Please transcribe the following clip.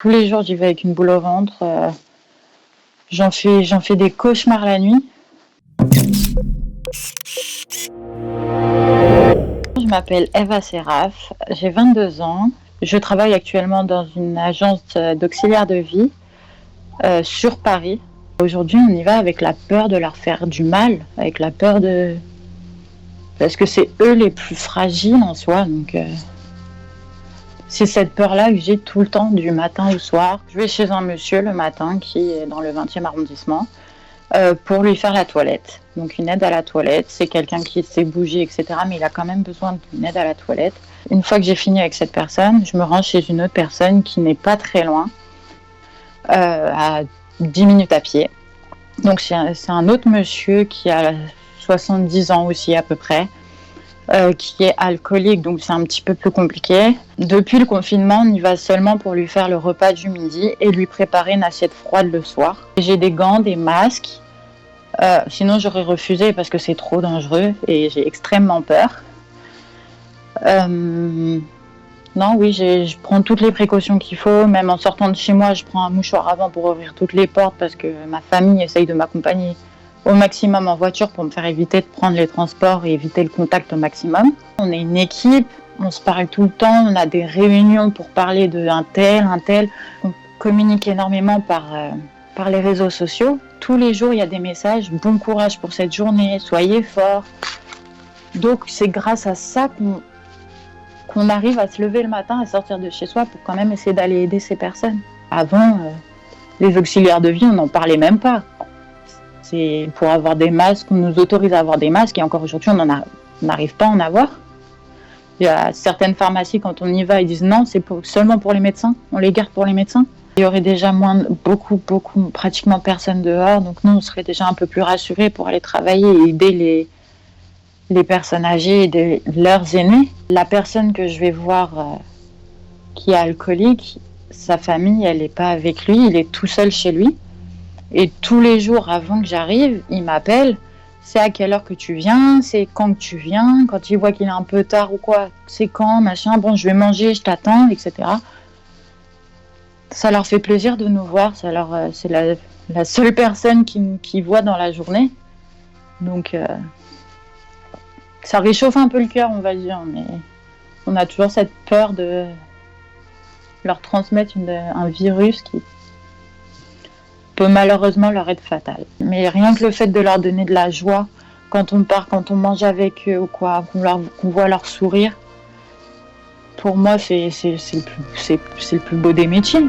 Tous les jours, j'y vais avec une boule au ventre. J'en fais des cauchemars la nuit. Je m'appelle Eva Seraf, j'ai 22 ans. Je travaille actuellement dans une agence d'auxiliaire de vie sur Paris. Aujourd'hui, on y va avec la peur de leur faire du mal, avec la peur de... Parce que c'est eux les plus fragiles en soi, donc... C'est cette peur-là que j'ai tout le temps, du matin au soir. Je vais chez un monsieur le matin qui est dans le 20e arrondissement pour lui faire la toilette. Donc une aide à la toilette, c'est quelqu'un qui sait bouger, etc. Mais il a quand même besoin d'une aide à la toilette. Une fois que j'ai fini avec cette personne, je me rends chez une autre personne qui n'est pas très loin, à 10 minutes à pied. Donc c'est un autre monsieur qui a 70 ans aussi à peu près. Qui est alcoolique, donc c'est un petit peu plus compliqué. Depuis le confinement, on y va seulement pour lui faire le repas du midi et lui préparer une assiette froide le soir. J'ai des gants, des masques, sinon j'aurais refusé parce que c'est trop dangereux et j'ai extrêmement peur. Non, oui, je prends toutes les précautions qu'il faut, même en sortant de chez moi, je prends un mouchoir avant pour ouvrir toutes les portes parce que ma famille essaye de m'accompagner au maximum en voiture pour me faire éviter de prendre les transports et éviter le contact au maximum. On est une équipe, on se parle tout le temps, on a des réunions pour parler de un tel. On communique énormément par les réseaux sociaux. Tous les jours, il y a des messages, bon courage pour cette journée, soyez forts. Donc c'est grâce à ça qu'on arrive à se lever le matin, à sortir de chez soi pour quand même essayer d'aller aider ces personnes. Avant, les auxiliaires de vie, on n'en parlait même pas. C'est pour avoir des masques, on nous autorise à avoir des masques et encore aujourd'hui, on n'arrive pas à en avoir. Il y a certaines pharmacies, quand on y va, ils disent non, c'est seulement pour les médecins, on les garde pour les médecins. Il y aurait déjà beaucoup, pratiquement personne dehors, donc nous, on serait déjà un peu plus rassurés pour aller travailler et aider les personnes âgées et leurs aînés. La personne que je vais voir qui est alcoolique, sa famille, elle n'est pas avec lui, il est tout seul chez lui. Et tous les jours avant que j'arrive, il m'appelle. C'est à quelle heure que tu viens? C'est quand que tu viens? Quand il voit qu'il est un peu tard ou quoi? C'est quand? Machin. Bon, je vais manger, je t'attends, etc. Ça leur fait plaisir de nous voir. C'est la seule personne qui voit dans la journée. Donc, ça réchauffe un peu le cœur, on va dire. Mais on a toujours cette peur de leur transmettre un virus qui peut malheureusement leur être fatal. Mais rien que le fait de leur donner de la joie quand on part, quand on mange avec eux ou quoi, qu'on voit leur sourire, pour moi c'est le plus beau des métiers.